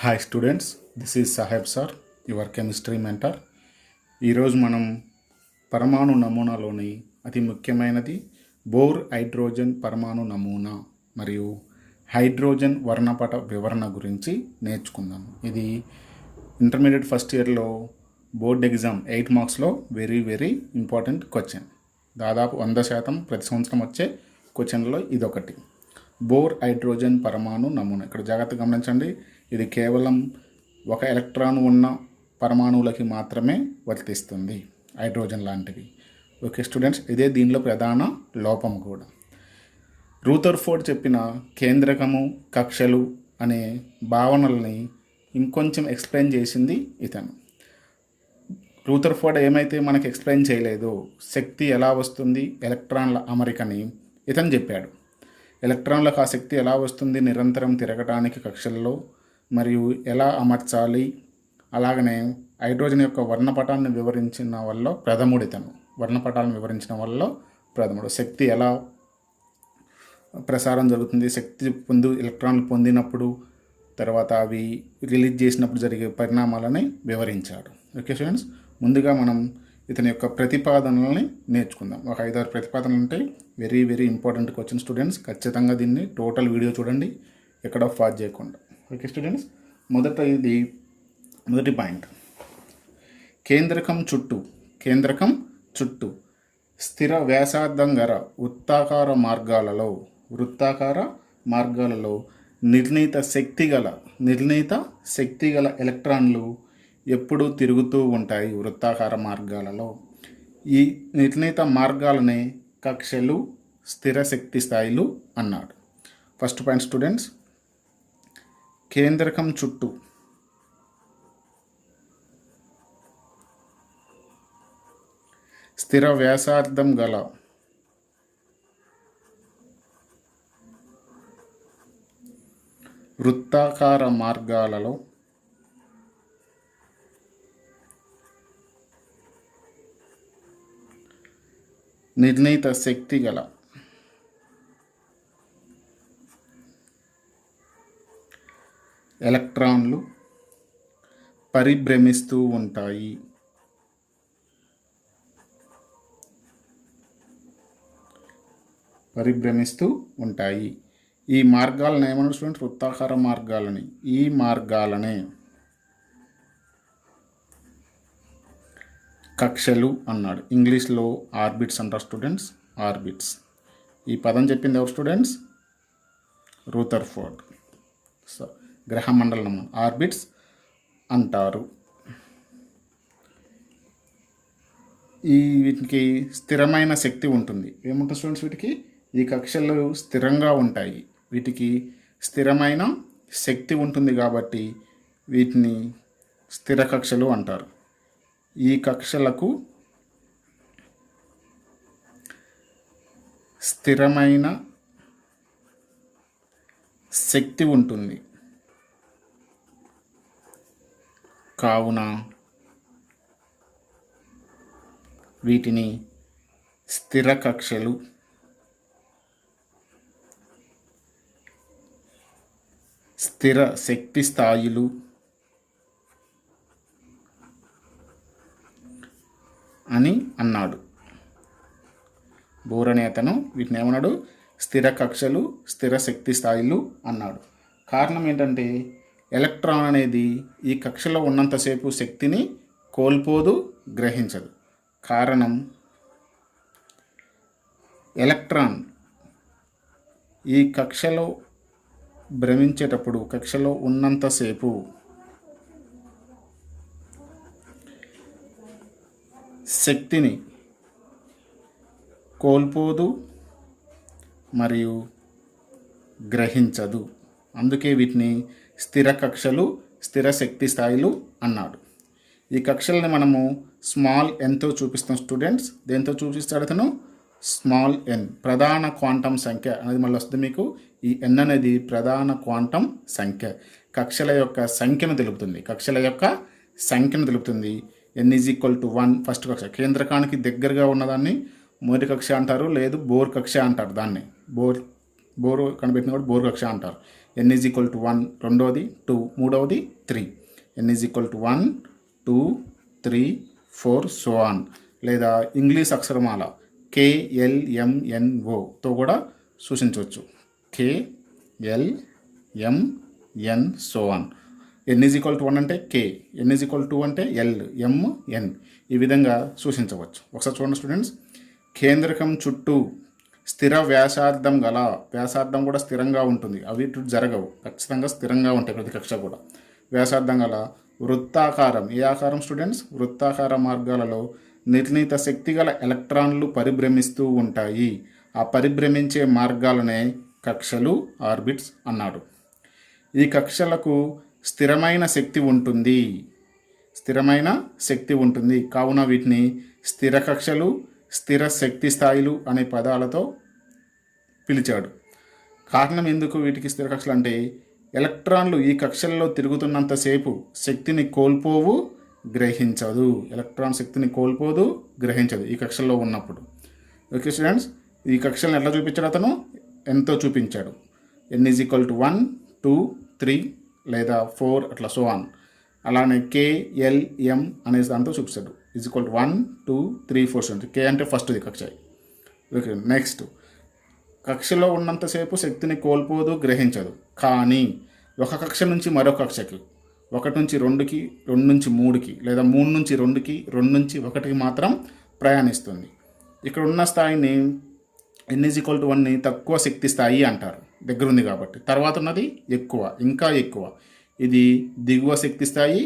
Hi students, this is Saheb sir, your chemistry mentor. ఈరోజు మనం పరమాణు నమూనాలోని అతి ముఖ్యమైనది బోర్ హైడ్రోజన్ పరమాణు నమూనా మరియు హైడ్రోజన్ వర్ణపట వివరణ గురించి నేర్చుకుందాం. ఇది ఇంటర్మీడియట్ ఫస్ట్ ఇయర్లో బోర్డ్ ఎగ్జామ్ 8 మార్క్స్లో వెరీ ఇంపార్టెంట్ క్వశ్చన్. దాదాపు 100% ప్రతి సంవత్సరం వచ్చే క్వశ్చన్లో ఇదొకటి. బోర్ హైడ్రోజన్ పరమాణు నమూనా. ఇక్కడ జాగ్రత్తగా గమనించండి, ఇది కేవలం ఒక ఎలక్ట్రాన్ ఉన్న పరమాణువులకి మాత్రమే వర్తిస్తుంది, హైడ్రోజన్ లాంటివి. ఓకే స్టూడెంట్స్, ఇదే దీనిలో ప్రధాన లోపం కూడా. రూథర్ఫోర్డ్ చెప్పిన కేంద్రకము, కక్షలు అనే భావనల్ని ఇంకొంచెం ఎక్స్ప్లెయిన్ చేసింది ఇతను. రూథర్ఫోర్డ్ ఏమైతే మనకి ఎక్స్ప్లెయిన్ చేయలేదో, శక్తి ఎలా వస్తుంది, ఎలక్ట్రాన్ల అమరికని ఇతను చెప్పాడు. ఎలక్ట్రాన్లకు ఆ శక్తి ఎలా వస్తుంది, నిరంతరం తిరగటానికి కక్షల్లో, మరియు ఎలా అమర్చాలి, అలాగనే హైడ్రోజన్ యొక్క వర్ణపటాన్ని వివరించిన వల్ల ప్రథముడు ఇతను. వర్ణపటాలను వివరించిన వల్ల ప్రథముడు. శక్తి ఎలా ప్రసారం జరుగుతుంది, శక్తి ఎలక్ట్రాన్లు పొందినప్పుడు, తర్వాత అవి రిలీజ్ చేసినప్పుడు జరిగే పరిణామాలని వివరించాడు. ఓకే స్టూడెంట్స్, ముందుగా మనం ఇతని యొక్క ప్రతిపాదనలని నేర్చుకుందాం. ఒక 5-6 ప్రతిపాదనలు ఉంటాయి. Very important question students. ఖచ్చితంగా దీన్ని టోటల్ వీడియో చూడండి, ఎక్కడ పాజ్ చేయకుండా. ఓకే స్టూడెంట్స్, మొదటి పాయింట్, కేంద్రకం చుట్టూ స్థిర వ్యాసార్థం గల వృత్తాకార మార్గాలలో నిర్ణీత శక్తి గల ఎలక్ట్రాన్లు ఎప్పుడూ తిరుగుతూ ఉంటాయి. వృత్తాకార మార్గాలలో ఈ నిర్ణీత మార్గాలనే కక్షలు, స్థిర శక్తి స్థాయిలు అన్నాడు. ఫస్ట్ పాయింట్ స్టూడెంట్స్, కేంద్రకం చుట్టూ స్థిర వ్యాసార్థం గల వృత్తాకార మార్గాలలో నిర్ణీత శక్తి గల ఎలక్ట్రాన్లు పరిభ్రమిస్తూ ఉంటాయి. ఈ మార్గాలను ఏమన్నా స్టూడెంట్స్, వృత్తాకార మార్గాలని. ఈ మార్గాలనే కక్షలు అన్నాడు. ఇంగ్లీష్లో ఆర్బిట్స్ అంటారు స్టూడెంట్స్, ఆర్బిట్స్. ఈ పదం చెప్పింది ఎవరు స్టూడెంట్స్? రూథర్ఫోర్డ్. సో గ్రహమండలం ఆర్బిట్స్ అంటారు. వీటికి స్థిరమైన శక్తి ఉంటుంది. ఏముంటుంది స్టూడెంట్స్? వీటికి ఈ కక్షలు స్థిరంగా ఉంటాయి, వీటికి స్థిరమైన శక్తి ఉంటుంది కాబట్టి వీటిని స్థిర కక్షలు అంటారు. ఈ కక్షలకు స్థిరమైన శక్తి ఉంటుంది, కావున వీటిని స్థిర కక్షలు, స్థిర శక్తి స్థాయిలు అని అన్నాడు. బోర్ అనే అతను వీటిని ఏమన్నాడు? స్థిర కక్షలు, స్థిర శక్తి స్థాయిలు అన్నాడు. కారణం ఏంటంటే, ఎలక్ట్రాన్ అనేది ఈ కక్షలో ఉన్నంతసేపు శక్తిని కోల్పోదు, గ్రహించదు. కారణం, ఎలక్ట్రాన్ ఈ కక్షలో భ్రమించేటప్పుడు, కక్షలో ఉన్నంతసేపు శక్తిని కోల్పోదు మరియు గ్రహించదు. అందుకే వీటిని స్థిర కక్షలు, స్థిర శక్తి స్థాయిలు అన్నాడు. ఈ కక్షల్ని మనము స్మాల్ ఎన్తో చూపిస్తాం స్టూడెంట్స్. దేంతో చూపిస్తాడు అతను? స్మాల్ ఎన్, ప్రధాన క్వాంటం సంఖ్య అనేది మళ్ళీ వస్తుంది మీకు. ఈ ఎన్ అనేది ప్రధాన క్వాంటం సంఖ్య, కక్షల యొక్క సంఖ్యను తెలుపుతుంది. n = 1 ఫస్ట్ కక్ష. కేంద్రకానికి దగ్గరగా ఉన్నదాన్ని మొదటి కక్ష అంటారు, లేదు బోర్ కక్ష అంటారు. దాన్ని బోర్ కనిపెట్టిన కూడా బోర్ కక్ష అంటారు. n ఈజ్ ఈక్వల్ టు 1, రెండవది 2, మూడవది 3. n is equal to 1, 2, 3, 4 so on. లేదా ఇంగ్లీష్ అక్షరమాల KLMNOతో కూడా సూచించవచ్చు. KLMN so on. n is equal to 1 అంటే K, n is equal to 2 అంటే L, M, N ఈ విధంగా సూచించవచ్చు. ఒకసారి చూడండి స్టూడెంట్స్, కేంద్రకం చుట్టూ స్థిర వ్యాసార్థం గల, వ్యాసార్థం కూడా స్థిరంగా ఉంటుంది, అవి ఇటు జరగవు, ఖచ్చితంగా స్థిరంగా ఉంటాయి ప్రతి కక్ష కూడా. వ్యాసార్థం గల వృత్తాకారం, ఏ ఆకారం స్టూడెంట్స్? వృత్తాకార మార్గాలలో నిర్ణీత శక్తి గల ఎలక్ట్రాన్లు పరిభ్రమిస్తూ ఉంటాయి. ఆ పరిభ్రమించే మార్గాలనే కక్షలు, ఆర్బిట్స్ అన్నాడు. ఈ కక్షలకు స్థిరమైన శక్తి ఉంటుంది, స్థిరమైన శక్తి ఉంటుంది, కావున వీటిని స్థిర కక్షలు, స్థిర శక్తి స్థాయిలు అనే పదాలతో పిలిచాడు. కారణం ఎందుకు వీటికి స్థిర కక్షలు అంటే, ఎలక్ట్రాన్లు ఈ కక్షల్లో తిరుగుతున్నంతసేపు శక్తిని కోల్పోవు, గ్రహించదు. ఎలక్ట్రాన్ శక్తిని కోల్పోదు, గ్రహించదు ఈ కక్షల్లో ఉన్నప్పుడు. ఓకే స్టూడెంట్స్, ఈ కక్షలను ఎట్లా చూపించాడు అతను? ఎంతో చూపించాడు. n ఈజ్ ఈక్వల్ టు 1, 2, 3 లేదా 4 అట్లా సో ఆన్. అలానే KLM అనే దాంతో చూపిస్తాడు. Is equal to 1, 2, 3, 4. K అంటే ఫస్ట్ది కక్ష. ఓకే, నెక్స్ట్, కక్షలో ఉన్నంతసేపు శక్తిని కోల్పోదు, గ్రహించదు. కానీ ఒక కక్ష నుంచి మరో కక్షకి, 1 నుంచి 2కి, 2 నుంచి 3కి లేదా 3 నుంచి 2కి, 2 నుంచి 1కి మాత్రం ప్రయాణిస్తుంది. ఇక్కడ ఉన్న స్థాయిని n ఈజ్ ఈక్వల్ టు 1ని తక్కువ శక్తి స్థాయి అంటారు, దగ్గర ఉంది కాబట్టి. తర్వాత ఉన్నది ఎక్కువ, ఇంకా ఎక్కువ, ఇది దిగువ శక్తి స్థాయి.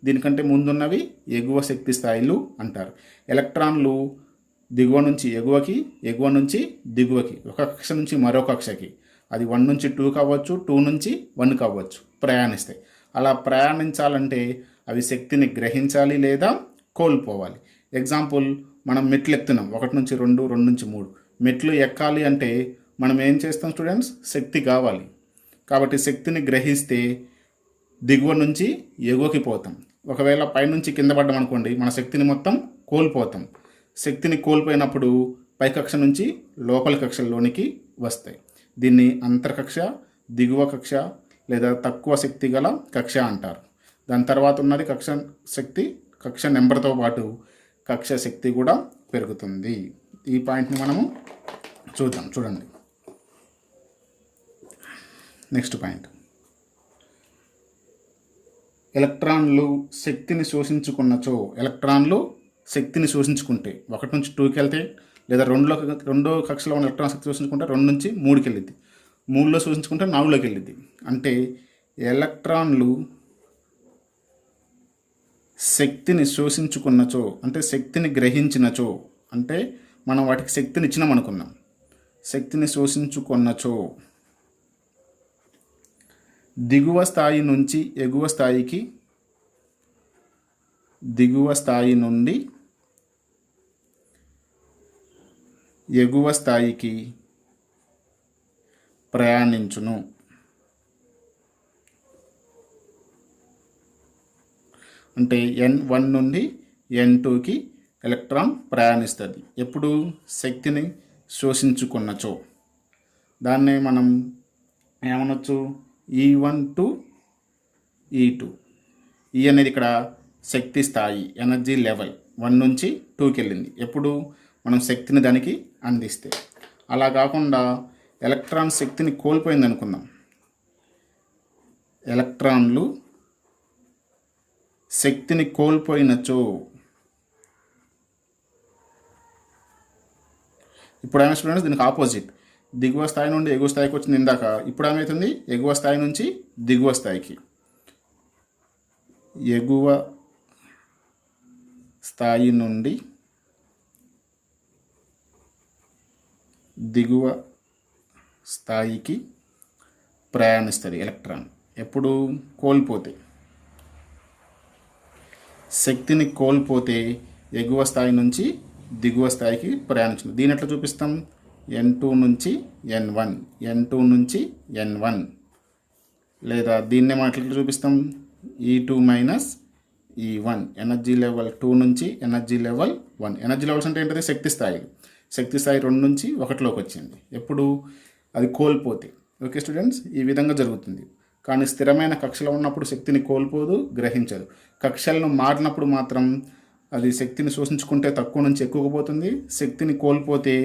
దీనికంటే ముందున్నవి ఎగువ శక్తి స్థాయిలు అంటారు. ఎలక్ట్రాన్లు దిగువ నుంచి ఎగువకి, ఎగువ నుంచి దిగువకి, ఒక కక్ష నుంచి మరో కక్షకి, అది 1 నుంచి 2 కావచ్చు, 2 నుంచి 1 కావచ్చు, ప్రయాణిస్తాయి. అలా ప్రయాణించాలంటే అవి శక్తిని గ్రహించాలి లేదా కోల్పోవాలి. ఎగ్జాంపుల్, మనం మెట్లు ఎక్కుతున్నాం, 1 నుంచి 2, 2 నుంచి 3. మెట్లు ఎక్కాలి అంటే మనం ఏం చేస్తాం స్టూడెంట్స్? శక్తి కావాలి. కాబట్టి శక్తిని గ్రహిస్తే దిగువ నుంచి ఎగువకి పోతాం. ఒకవేళ పైనుంచి కింద పడ్డం అనుకోండి, మన శక్తిని మొత్తం కోల్పోతాం. శక్తిని కోల్పోయినప్పుడు పై కక్ష నుంచి లోపలి కక్షల్లోనికి వస్తాయి. దీన్ని అంతర్కక్ష, దిగువ కక్ష లేదా తక్కువ శక్తి గల కక్ష అంటారు. దాని తర్వాత ఉన్నది కక్ష శక్తి, కక్ష నెంబర్తో పాటు కక్ష శక్తి కూడా పెరుగుతుంది. ఈ పాయింట్ని మనము చూద్దాం. చూడండి, నెక్స్ట్ పాయింట్, ఎలక్ట్రాన్లు శక్తిని శోషించుకున్నచో, ఎలక్ట్రాన్లు శక్తిని శోషించుకుంటే 1 నుంచి 2కి వెళ్తే, లేదా రెండో కక్షలో ఉన్న ఎలక్ట్రాన్ శక్తి శోషించుకుంటే 2 నుంచి 3కి వెళ్ళిద్ది, 3లో శోషించుకుంటే 4లోకి వెళ్ళిద్ది. అంటే ఎలక్ట్రాన్లు శక్తిని శోషించుకున్నచో అంటే శక్తిని గ్రహించినచో, అంటే మనం వాటికి శక్తిని ఇచ్చినాం అనుకున్నాం, శక్తిని శోషించుకున్నచో దిగువ స్థాయి నుంచి ఎగువ స్థాయికి, దిగువ స్థాయి నుండి ఎగువ స్థాయికి ప్రయాణించును. అంటే N1 నుండి N2కి ఎలక్ట్రాన్ ప్రయాణిస్తుంది. ఎప్పుడు? శక్తిని శోషించుకున్నచో. దాన్నే మనం ఏమనొచ్చు? E1 to E2. ఈ అనేది ఇక్కడ శక్తి స్థాయి, ఎనర్జీ లెవెల్ 1 నుంచి 2కి వెళ్ళింది. ఎప్పుడు? మనం శక్తిని దానికి అందిస్తే. అలా కాకుండా ఎలక్ట్రాన్ శక్తిని కోల్పోయింది అనుకుందాం. ఎలక్ట్రాన్లు శక్తిని కోల్పోయినచో, ఇప్పుడు ఏమైనా స్టూడెంట్స్ దీనికి ఆపోజిట్, దిగువ స్థాయి నుండి ఎగువ స్థాయికి వచ్చింది ఇందాక, ఇప్పుడు ఏమవుతుంది? ఎగువ స్థాయి నుంచి దిగువ స్థాయికి, ఎగువ స్థాయి నుండి దిగువ స్థాయికి ప్రయాణిస్తుంది ఎలక్ట్రాన్. ఎప్పుడు? కోల్పోతే, శక్తిని కోల్పోతే ఎగువ స్థాయి నుంచి దిగువ స్థాయికి ప్రయాణించింది. దీని ఎట్లా చూపిస్తాం? N2 నుంచి N1, N2 నుంచి N1, లేదా దీన్నే మనం ఎట్లా చూపిస్తాం? E2 minus E1. Energy level 2 నుంచి ఎనర్జీ లెవెల్ 1. ఎనర్జీ లెవెల్స్ అంటే ఏంటది? శక్తి స్థాయి. శక్తి స్థాయి 2 నుంచి 1లోకి వచ్చింది. ఎప్పుడు? అది కోల్పోతే. ఓకే స్టూడెంట్స్, ఈ విధంగా జరుగుతుంది. కానీ స్థిరమైన కక్షలో ఉన్నప్పుడు శక్తిని కోల్పోదు, గ్రహించదు. కక్షలను మారినప్పుడు మాత్రం అది శక్తిని శోషించుకుంటే తక్కువ నుంచి ఎక్కువకు పోతుంది, శక్తిని కోల్పోతే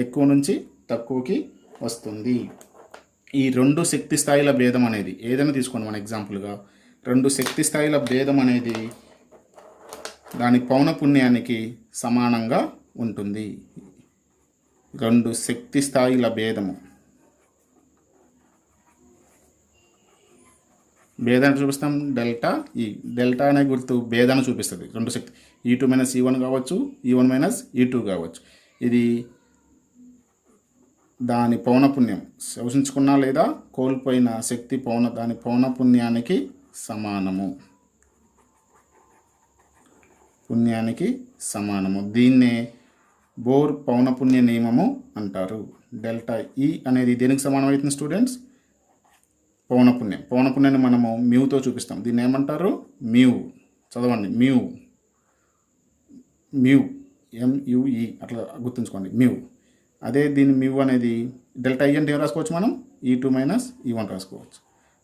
ఎక్కువ నుంచి తక్కువకి వస్తుంది. ఈ రెండు శక్తి స్థాయిల భేదం అనేది ఏదైనా తీసుకోండి మన ఎగ్జాంపుల్గా, రెండు శక్తి స్థాయిల భేదం అనేది దాని పౌనపున్యానికి సమానంగా ఉంటుంది. రెండు శక్తి స్థాయిల భేదము భేదాన్ని చూపిస్తాం డెల్టా ఈ. డెల్టా అనే గుర్తు భేదాన్ని చూపిస్తుంది. రెండు శక్తి E2 - E1 కావచ్చు, E1 - E2 కావచ్చు. ఇది దాని పౌనపున్యం శోషించుకున్నా లేదా కోల్పోయిన శక్తి దాని పౌనపున్యానికి సమానము. దీన్నే బోర్ పౌనపున్య నియమము అంటారు. డెల్టా E అనేది దేనికి సమానం అవుతుంది స్టూడెంట్స్? పౌనపున్యాన్ని మనము మ్యూతో చూపిస్తాం. దీన్ని ఏమంటారు? మ్యూ. చదవండి, మ్యూ MUE అట్లా గుర్తుంచుకోండి, మ్యూ. అదే దీని మ్యూ అనేది డెల్టా E అంటే ఏం రాసుకోవచ్చు మనం? E2 - E1 రాసుకోవచ్చు.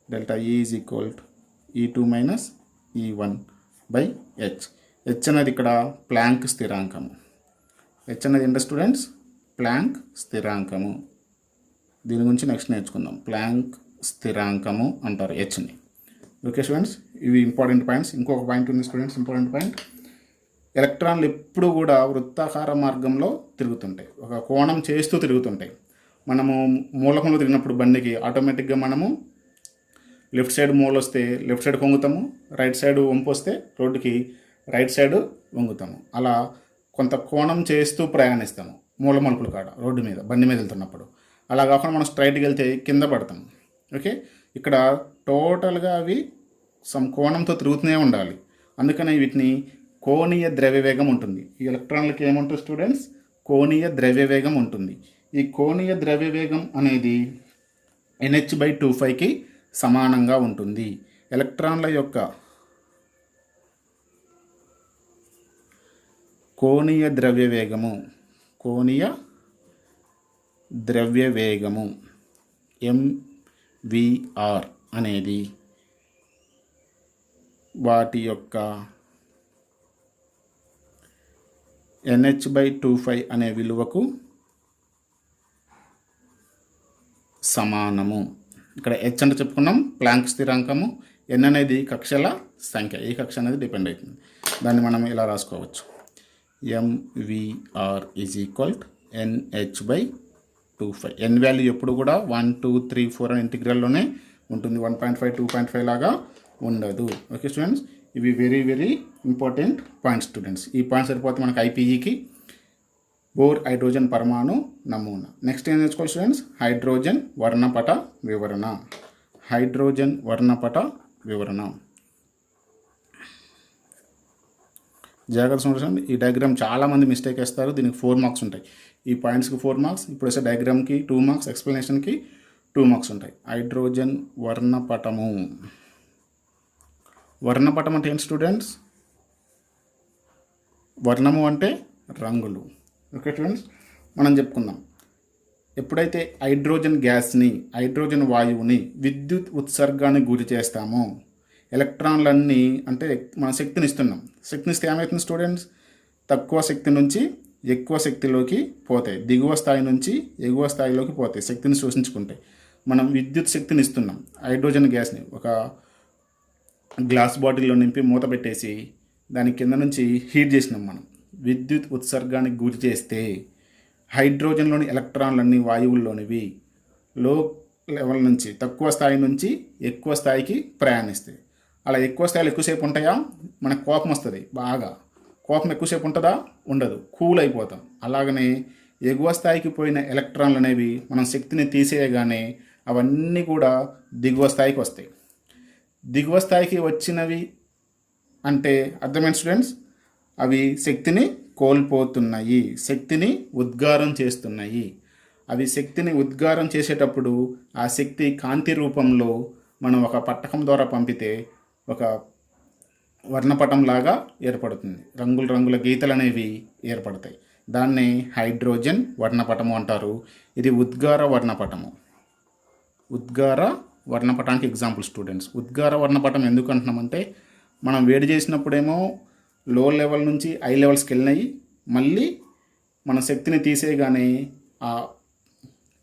Delta E is equal to E2 - E1/h. H అనేది ఇక్కడ ప్లాంక్ స్థిరాంకము. హెచ్ అనేది ఏంటి స్టూడెంట్స్? ప్లాంక్ స్థిరాంకము. దీని గురించి నెక్స్ట్ నేర్చుకుందాం. ప్లాంక్ స్థిరాంకము అంటారు హెచ్ని. ఓకే స్టూడెంట్స్, ఇవి ఇంపార్టెంట్ పాయింట్స్. ఇంకొక పాయింట్ ఉంది స్టూడెంట్స్, ఇంపార్టెంట్ పాయింట్. ఎలక్ట్రాన్లు ఎప్పుడు కూడా వృత్తాకార మార్గంలో తిరుగుతుంటాయి, ఒక కోణం చేస్తూ తిరుగుతుంటాయి. మనము మూలకంలో తిరిగినప్పుడు బండికి ఆటోమేటిక్గా మనము లెఫ్ట్ సైడ్ మూల వస్తే లెఫ్ట్ సైడ్ వంగుతాము, రైట్ సైడ్ వంపు వస్తే రోడ్డుకి రైట్ సైడ్ వంగుతాము. అలా కొంత కోణం చేస్తూ ప్రయాణిస్తాము మూల మలుపులు కాడ రోడ్డు మీద బండి మీద వెళ్తున్నప్పుడు. అలా కాకుండా మనం స్ట్రైట్కి వెళ్తే కింద పడతాము. ఓకే, ఇక్కడ టోటల్గా అవి సమ్ కోణంతో తిరుగుతూనే ఉండాలి. అందుకనే వీటిని కోణీయ ద్రవ్యవేగం ఉంటుంది. ఈ ఎలక్ట్రాన్లకి ఏముంటుంది స్టూడెంట్స్? కోణీయ ద్రవ్యవేగం ఉంటుంది. ఈ కోణీయ ద్రవ్యవేగం అనేది NH/2πకి సమానంగా ఉంటుంది. ఎలక్ట్రాన్ల యొక్క కోణీయ ద్రవ్యవేగము MVR అనేది వాటి యొక్క NH/2π అనే విలువకు సమానము. ఇక్కడ H అంటే చెప్పుకున్నాం ప్లాంక్ స్థిరాంకము, N అనేది కక్షల సంఖ్య, ఈ కక్ష అనేది డిపెండ్ అవుతుంది. దాన్ని మనం ఇలా రాసుకోవచ్చు, MVR is equal NH/2π. N value ఎప్పుడు కూడా 1, 2, 3, 4 అనే ఇంటిగ్రల్లోనే ఉంటుంది, 1.5, 2.5 లాగా ఉండదు. ఓకే స్టూడెంట్స్, ఇవి very very important points students. ఈ పాయింట్స్ సరిపోతే మనకు IPEకి బోర్ హైడ్రోజన్ పరమాణు నమూనా. నెక్స్ట్ ఏం నేర్చుకోవాలి స్టూడెంట్స్? హైడ్రోజన్ వర్ణపట వివరణ. జాగ్రత్త చూడండి, ఈ డయాగ్రామ్ చాలామంది మిస్టేక్ వేస్తారు. దీనికి 4 మార్క్స్ ఉంటాయి. ఈ పాయింట్స్కి 4 మార్క్స్, ఇప్పుడు వచ్చే డయాగ్రామ్కి 2 మార్క్స్, ఎక్స్ప్లెనేషన్కి 2 మార్క్స్ ఉంటాయి. హైడ్రోజన్ వర్ణపటము అంటే ఏంటి స్టూడెంట్స్? వర్ణము అంటే రంగులు. ఓకే స్టూడెంట్స్, మనం చెప్పుకుందాం. ఎప్పుడైతే హైడ్రోజన్ వాయువుని విద్యుత్ ఉత్సర్గానికి గురి చేస్తామో ఎలక్ట్రాన్లన్నీ అంటే మన శక్తిని ఇస్తున్నాం. శక్తిని ఇస్తే ఏమవుతుంది స్టూడెంట్స్? తక్కువ శక్తి నుంచి ఎక్కువ శక్తిలోకి పోతాయి, దిగువ స్థాయి నుంచి ఎగువ స్థాయిలోకి పోతాయి శక్తిని శోషించుకుంటాయి. మనం విద్యుత్ శక్తిని ఇస్తున్నాం. హైడ్రోజన్ గ్యాస్ని ఒక గ్లాస్ బాటిల్లో నింపి మూత పెట్టేసి దాని కింద నుంచి హీట్ చేసినాం. మనం విద్యుత్ ఉత్సర్గానికి గురి చేస్తే హైడ్రోజన్లోని ఎలక్ట్రాన్లన్నీ వాయువుల్లోనివి లో లెవెల్ నుంచి తక్కువ స్థాయి నుంచి ఎక్కువ స్థాయికి ప్రయాణిస్తాయి. అలా ఎక్కువ స్థాయిలో ఎక్కువసేపు ఉంటాయా? మనకు కోపం వస్తుంది బాగా. కోపం ఎక్కువసేపు ఉంటుందా? ఉండదు, కూల్ అయిపోతాం. అలాగనే ఎగువ స్థాయికి పోయిన ఎలక్ట్రాన్లు అనేవి మనం శక్తిని తీసేయగానే అవన్నీ కూడా దిగువ స్థాయికి వస్తాయి. దిగువ స్థాయికి వచ్చినవి అంటే అర్థమైంది స్టూడెంట్స్? అవి శక్తిని కోల్పోతున్నాయి, శక్తిని ఉద్గారం చేస్తున్నాయి. అవి శక్తిని ఉద్గారం చేసేటప్పుడు ఆ శక్తి కాంతి రూపంలో మనం ఒక పట్టకం ద్వారా పంపితే ఒక వర్ణపటంలాగా ఏర్పడుతుంది. రంగుల గీతలు అనేవి ఏర్పడతాయి. దాన్ని హైడ్రోజన్ వర్ణపటము అంటారు. ఇది ఉద్గార వర్ణపటము. ఉద్గార వర్ణపటానికి ఎగ్జాంపుల్ స్టూడెంట్స్. ఉద్గార వర్ణపటం ఎందుకు అంటున్నామంటే మనం వేడి చేసినప్పుడేమో లో లెవెల్ నుంచి హై లెవెల్స్కి వెళ్ళినాయి, మళ్ళీ మన శక్తిని తీసేయగానే ఆ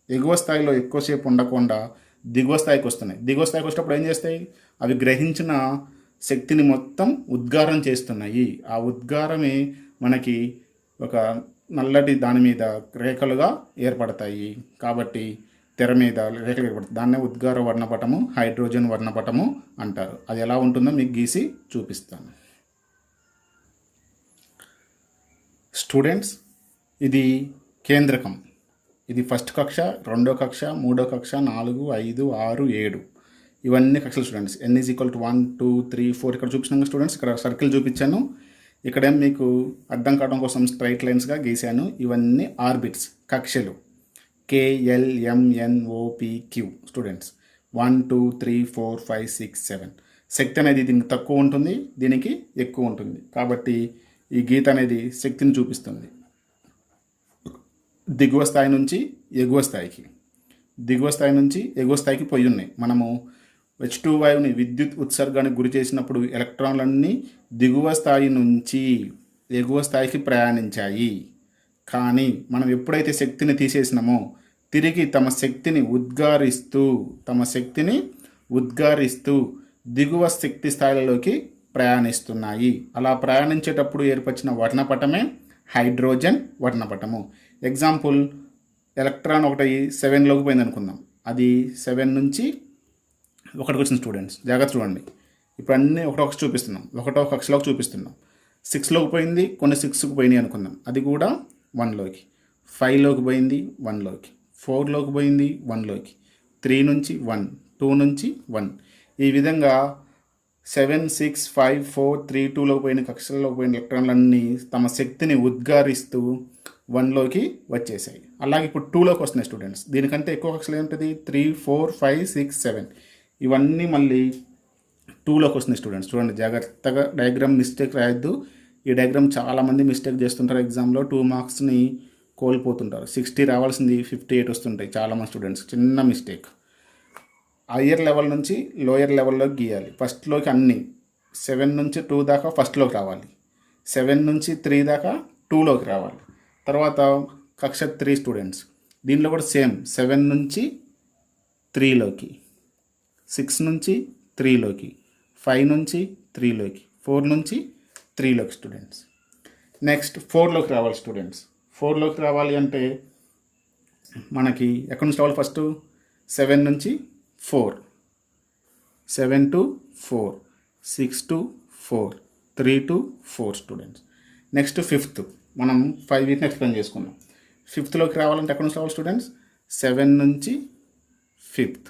ఎగువ స్థాయిలో ఎక్కువసేపు ఉండకుండా దిగువ స్థాయికి వస్తున్నాయి. దిగువ స్థాయికి వచ్చినప్పుడు ఏం చేస్తాయి, అవి గ్రహించిన శక్తిని మొత్తం ఉద్గారం చేస్తున్నాయి. ఆ ఉద్గారమే మనకి ఒక నల్లటి దాని మీద రేఖలుగా ఏర్పడతాయి. కాబట్టి తెర మీద రేఖలు ఏర్పడతాయి. దాన్నే ఉద్గార వర్ణపటము, హైడ్రోజన్ వర్ణపటము అంటారు. అది ఎలా ఉంటుందో మీకు గీసి చూపిస్తాను. స్టూడెంట్స్, ఇది కేంద్రకం. ఇది ఫస్ట్ కక్ష, రెండో కక్ష, మూడో కక్ష, 4, 5, 6, 7 ఇవన్నీ కక్షలు స్టూడెంట్స్. n = 1, 2, 3, 4 ఇక్కడ చూపించాను స్టూడెంట్స్. ఇక్కడ సర్కిల్ చూపించాను. ఇక్కడేం మీకు అర్థం కావడం కోసం స్ట్రైట్ లైన్స్గా గీశాను. ఇవన్నీ ఆర్బిట్స్, కక్షలు. KLMNOPQ students. 1, 2, 3, 4, 5, 6, 7. శక్తి అనేది దీనికి తక్కువ ఉంటుంది, దీనికి ఎక్కువ ఉంటుంది. కాబట్టి ఈ గీత అనేది శక్తిని చూపిస్తుంది. దిగువ స్థాయి నుంచి ఎగువ స్థాయికి, దిగువ స్థాయి నుంచి ఎగువ స్థాయికి పోయి ఉన్నాయి. మనము H2 విద్యుత్ ఉత్సర్గానికి గురి చేసినప్పుడు ఎలక్ట్రాన్లన్నీ దిగువ స్థాయి నుంచి ఎగువ స్థాయికి ప్రయాణించాయి. కానీ మనం ఎప్పుడైతే శక్తిని తీసేసినామో తిరిగి తమ శక్తిని ఉద్గారిస్తూ దిగువ శక్తి స్థాయిలలోకి ప్రయాణిస్తున్నాయి. అలా ప్రయాణించేటప్పుడు ఏర్పరిచిన వర్ణపటమే హైడ్రోజన్ వర్ణపటము. ఎగ్జాంపుల్, ఎలక్ట్రాన్ ఒకటి 7లోకి పోయింది అనుకుందాం. అది 7 నుంచి 1కి వచ్చిన స్టూడెంట్స్. జాగ్రత్త చూడండి. ఇప్పుడు అన్నీ ఒకటొక చూపిస్తున్నాం, ఒకటో కక్షలోకి చూపిస్తున్నాం. 6లోకి పోయింది, కొన్ని 6కి పోయినాయి అనుకుందాం. అది కూడా 1లోకి. 5లోకి పోయింది, 1లోకి. 4లోకి పోయింది, 1లోకి. 3 నుంచి 1, 2 నుంచి 1. ఈ విధంగా 7, 6, 5, 4, 3, 2లోకి పోయిన కక్షల్లో పోయిన ఎలక్ట్రాన్లన్నీ తమ శక్తిని ఉద్గారిస్తూ 1లోకి వచ్చేసాయి. అలాగే ఇప్పుడు 2లోకి వస్తున్నాయి స్టూడెంట్స్. దీనికంటే ఎక్కువ కక్షలు ఏంటిది, 3, 4, 5, 6, 7 ఇవన్నీ మళ్ళీ 2లోకి వస్తున్నాయి స్టూడెంట్స్. చూడండి జాగ్రత్తగా, డయాగ్రామ్ మిస్టేక్ రాయొద్దు. ఈ డయాగ్రామ్ చాలామంది మిస్టేక్ చేస్తుంటారు. ఎగ్జామ్లో 2 మార్క్స్ని కోల్పోతుంటారు. 60 రావాల్సింది 58 వస్తుంటాయి చాలామంది స్టూడెంట్స్. చిన్న మిస్టేక్. హయ్యర్ లెవెల్ నుంచి లోయర్ లెవెల్లోకి గీయాలి. ఫస్ట్లోకి అన్నీ 7 నుంచి 2 దాకా ఫస్ట్లోకి రావాలి. 7 నుంచి 3 దాకా 2లోకి రావాలి. తర్వాత కక్ష 3 స్టూడెంట్స్. దీనిలో కూడా సేమ్ 7 నుంచి 3లోకి, 6 నుంచి 3లోకి, 5 నుంచి 3లోకి, 4 నుంచి 3లోకి స్టూడెంట్స్. నెక్స్ట్ 4లోకి రావాలి స్టూడెంట్స్. 4లోకి రావాలి అంటే మనకి ఎక్కడి నుంచి రావాలి, ఫస్ట్ 7 నుంచి 4, 7 to 4, 6 to 4, 3 to 4 students. Next 5th. మనం 5 వీటిని ఎక్స్ప్లెయిన్ చేసుకున్నాం. 5thలోకి రావాలంటే ఎక్కడి నుంచి రావాలి స్టూడెంట్స్, 7 నుంచి 5th.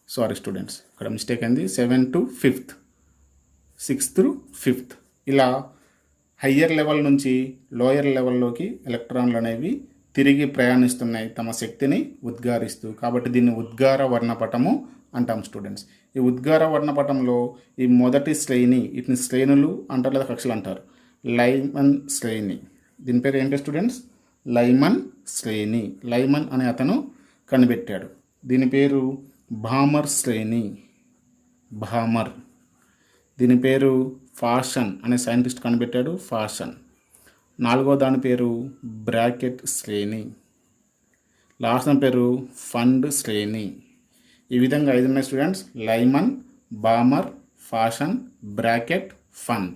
సారీ స్టూడెంట్స్, ఇక్కడ మిస్టేక్ అయింది. 7 to 5th, 6th through 5th. ఇలా హయ్యర్ లెవెల్ నుంచి లోయర్ లెవెల్లోకి ఎలక్ట్రాన్లు అనేవి తిరిగి ప్రయాణిస్తున్నాయి తమ శక్తిని ఉద్గారిస్తూ. కాబట్టి దీన్ని ఉద్గార వర్ణపటము అంటాం స్టూడెంట్స్. ఈ ఉద్గార వర్ణపటంలో ఈ మొదటి శ్రేణి, వీటిని శ్రేణులు అంటారు లేదా కక్షలు అంటారు. లైమన్ శ్రేణి. దీని పేరు ఏంటి స్టూడెంట్స్, లైమన్ శ్రేణి. లైమన్ అనే అతను కనిపెట్టాడు. దీని పేరు బామర్ శ్రేణి, బామర్. దీని పేరు ఫాషన్ అనే సైంటిస్ట్ కనిపెట్టాడు, ఫాషన్. 4వ దాని పేరు బ్రాకెట్ శ్రేణి. లాస్ట్ దాని పేరు ఫండ్ శ్రేణి. ఈ విధంగా 5 ఉన్నాయి students. Lyman, Balmer, fashion, bracket, fund.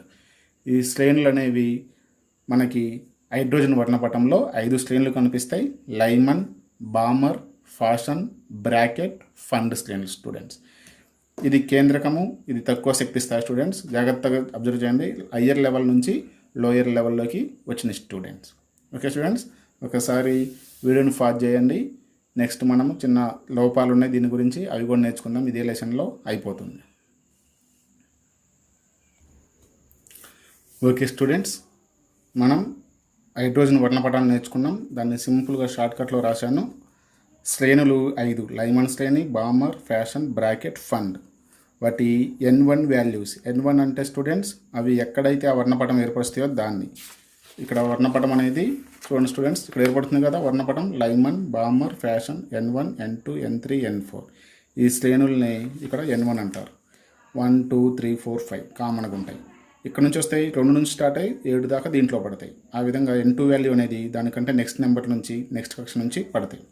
ఈ శ్రేణులు అనేవి మనకి హైడ్రోజన్ వర్ణపటంలో 5 శ్రేణులు కనిపిస్తాయి. Lyman, Balmer, fashion, bracket, fund శ్రేణులు స్టూడెంట్స్. ఇది కేంద్రకము, ఇది తక్కువ శక్తి స్థాయి స్టూడెంట్స్. జాగ్రత్తగా అబ్జర్వ్ చేయండి. హయ్యర్ లెవెల్ నుంచి లోయర్ లెవెల్లోకి వచ్చిన స్టూడెంట్స్. ఓకే స్టూడెంట్స్, ఒకసారి వీడియోని పాజ్ చేయండి. నెక్స్ట్ మనము చిన్న లోపాలు ఉన్నాయి దీని గురించి, అవి కూడా నేర్చుకుందాం. ఇదే లెసన్లో అయిపోతుంది. ఓకే స్టూడెంట్స్, మనం హైడ్రోజన్ వర్ణపటాన్ని నేర్చుకున్నాం. దాన్ని సింపుల్గా షార్ట్కట్లో రాశాను. శ్రేణులు 5: లైమన్ శ్రేణి, బామర్, ఫ్యాషన్, బ్రాకెట్, ఫండ్. వాటి N1 వాల్యూస్. N1 అంటే స్టూడెంట్స్ అవి ఎక్కడైతే ఆ వర్ణపటం ఏర్పరుస్తాయో దాన్ని. ఇక్కడ వర్ణపటం అనేది చూడండి స్టూడెంట్స్, ఇక్కడ ఏర్పడుతుంది కదా వర్ణపటం. Lyman, Balmer, fashion, N1, N2, N3, N4. ఈ శ్రేణుల్ని ఇక్కడ N1 అంటారు. 1 2 3 4 5 కామన్గా ఉంటాయి. ఇక్కడ నుంచి వస్తాయి 2 నుంచి స్టార్ట్ అయ్యి 7 దాకా దీంట్లో పడతాయి. ఆ విధంగా N2 వాల్యూ అనేది దానికంటే నెక్స్ట్ నెంబర్ నుంచి నెక్స్ట్ కక్ష నుంచి పడతాయి.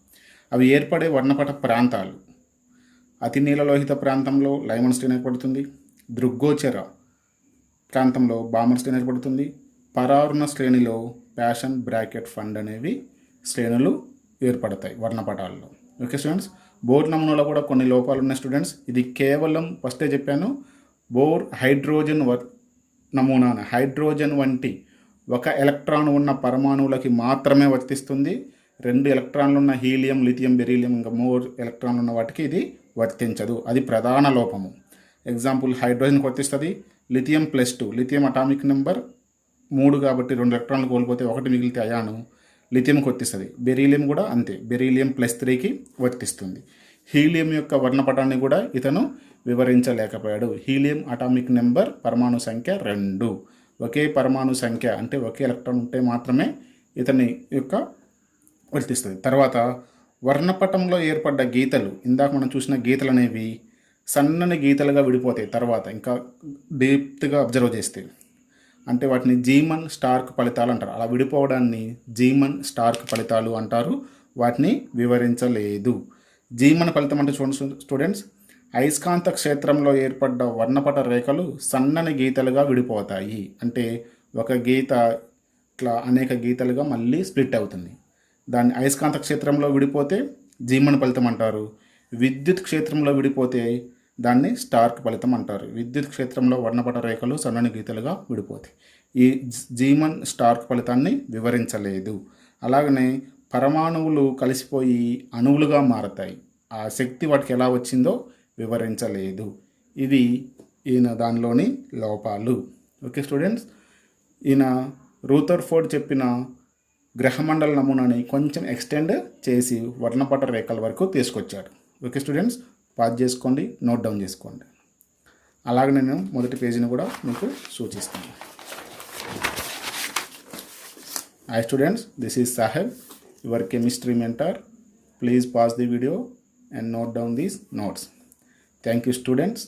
అవి ఏర్పడే వర్ణపట ప్రాంతాలు అతి నీలలోహిత ప్రాంతంలో లైమన్ స్టోన్ ఏర్పడుతుంది. దృగ్గోచర ప్రాంతంలో బామర్ స్టోన్ ఏర్పడుతుంది. పరారుణ శ్రేణిలో ప్యాషన్ బ్రాకెట్ ఫండ్ అనేవి శ్రేణులు ఏర్పడతాయి వర్ణపటాల్లో. ఓకే స్టూడెంట్స్, బోర్ నమూనాలో కూడా కొన్ని లోపాలు ఉన్నాయి స్టూడెంట్స్. ఇది కేవలం ఫస్టే చెప్పాను, బోర్ హైడ్రోజన్ నమూనా హైడ్రోజన్ వంటి ఒక ఎలక్ట్రాన్ ఉన్న పరమాణువులకి మాత్రమే వర్తిస్తుంది. 2 ఎలక్ట్రాన్లు ఉన్న హీలియం, లిథియం, బెరీలియం ఇంకా మోర్ ఎలక్ట్రాన్లు ఉన్న వాటికి ఇది వర్తించదు. అది ప్రధాన లోపము. ఎగ్జాంపుల్ హైడ్రోజన్కి వర్తిస్తుంది. లిథియం +2, లిథియం అటామిక్ నెంబర్ 3 కాబట్టి 2 ఎలక్ట్రాన్లు కోల్పోతే 1 మిగిలితే అయాను లిథియంకి వర్తిస్తుంది. బెరీలియం కూడా అంతే, బెరీలియం +3కి వర్తిస్తుంది. హీలియం యొక్క వర్ణపటాన్ని కూడా ఇతను వివరించలేకపోయాడు. హీలియం అటామిక్ నెంబర్ పరమాణు సంఖ్య 2. ఒకే పరమాణు సంఖ్య అంటే ఒకే ఎలక్ట్రాన్ ఉంటే మాత్రమే ఇతని యొక్క వర్తిస్తుంది. తర్వాత వర్ణపటంలో ఏర్పడ్డ గీతలు, ఇందాక మనం చూసిన గీతలు అనేవి సన్నని గీతలుగా విడిపోతాయి. తర్వాత ఇంకా డీప్గా అబ్జర్వ్ చేస్తే అంటే వాటిని జీమన్ స్టార్క్ ఫలితాలు అంటారు. అలా విడిపోవడాన్ని జీమన్ స్టార్క్ ఫలితాలు అంటారు. వాటిని వివరించలేదు. జీమన్ ఫలితం అంటే చూడండి స్టూడెంట్స్, అయస్కాంత క్షేత్రంలో ఏర్పడ్డ వర్ణపట రేఖలు సన్నని గీతలుగా విడిపోతాయి. అంటే ఒక గీత ఇట్లా అనేక గీతలుగా మళ్ళీ స్ప్లిట్ అవుతుంది. దాన్ని అయస్కాంత క్షేత్రంలో విడిపోతే జీమన్ ఫలితం అంటారు. విద్యుత్ క్షేత్రంలో విడిపోతే దాన్ని స్టార్క్ ఫలితం అంటారు. విద్యుత్ క్షేత్రంలో వర్ణపట రేఖలు సన్నని గీతలుగా విడిపోతాయి. ఈ జీమన్ స్టార్క్ ఫలితాన్ని వివరించలేదు. అలాగనే పరమాణువులు కలిసిపోయి అణువులుగా మారతాయి. ఆ శక్తి వాటికి ఎలా వచ్చిందో వివరించలేదు. ఇవి ఈయన దానిలోని లోపాలు. ఓకే స్టూడెంట్స్, ఈయన రూథర్ఫోర్డ్ చెప్పిన గ్రహమండల నమూనాని కొంచెం ఎక్స్టెండ్ చేసి వర్ణపట రేఖల వరకు తీసుకొచ్చాడు. ఓకే స్టూడెంట్స్, పాజ్ చేసుకోండి, నోట్ డౌన్ చేసుకోండి. అలాగే నేను మొదటి పేజీని కూడా మీకు సూచిస్తాను. Hi students, this is Saheb, your chemistry mentor. Please pause the video and note down these notes. Thank you students.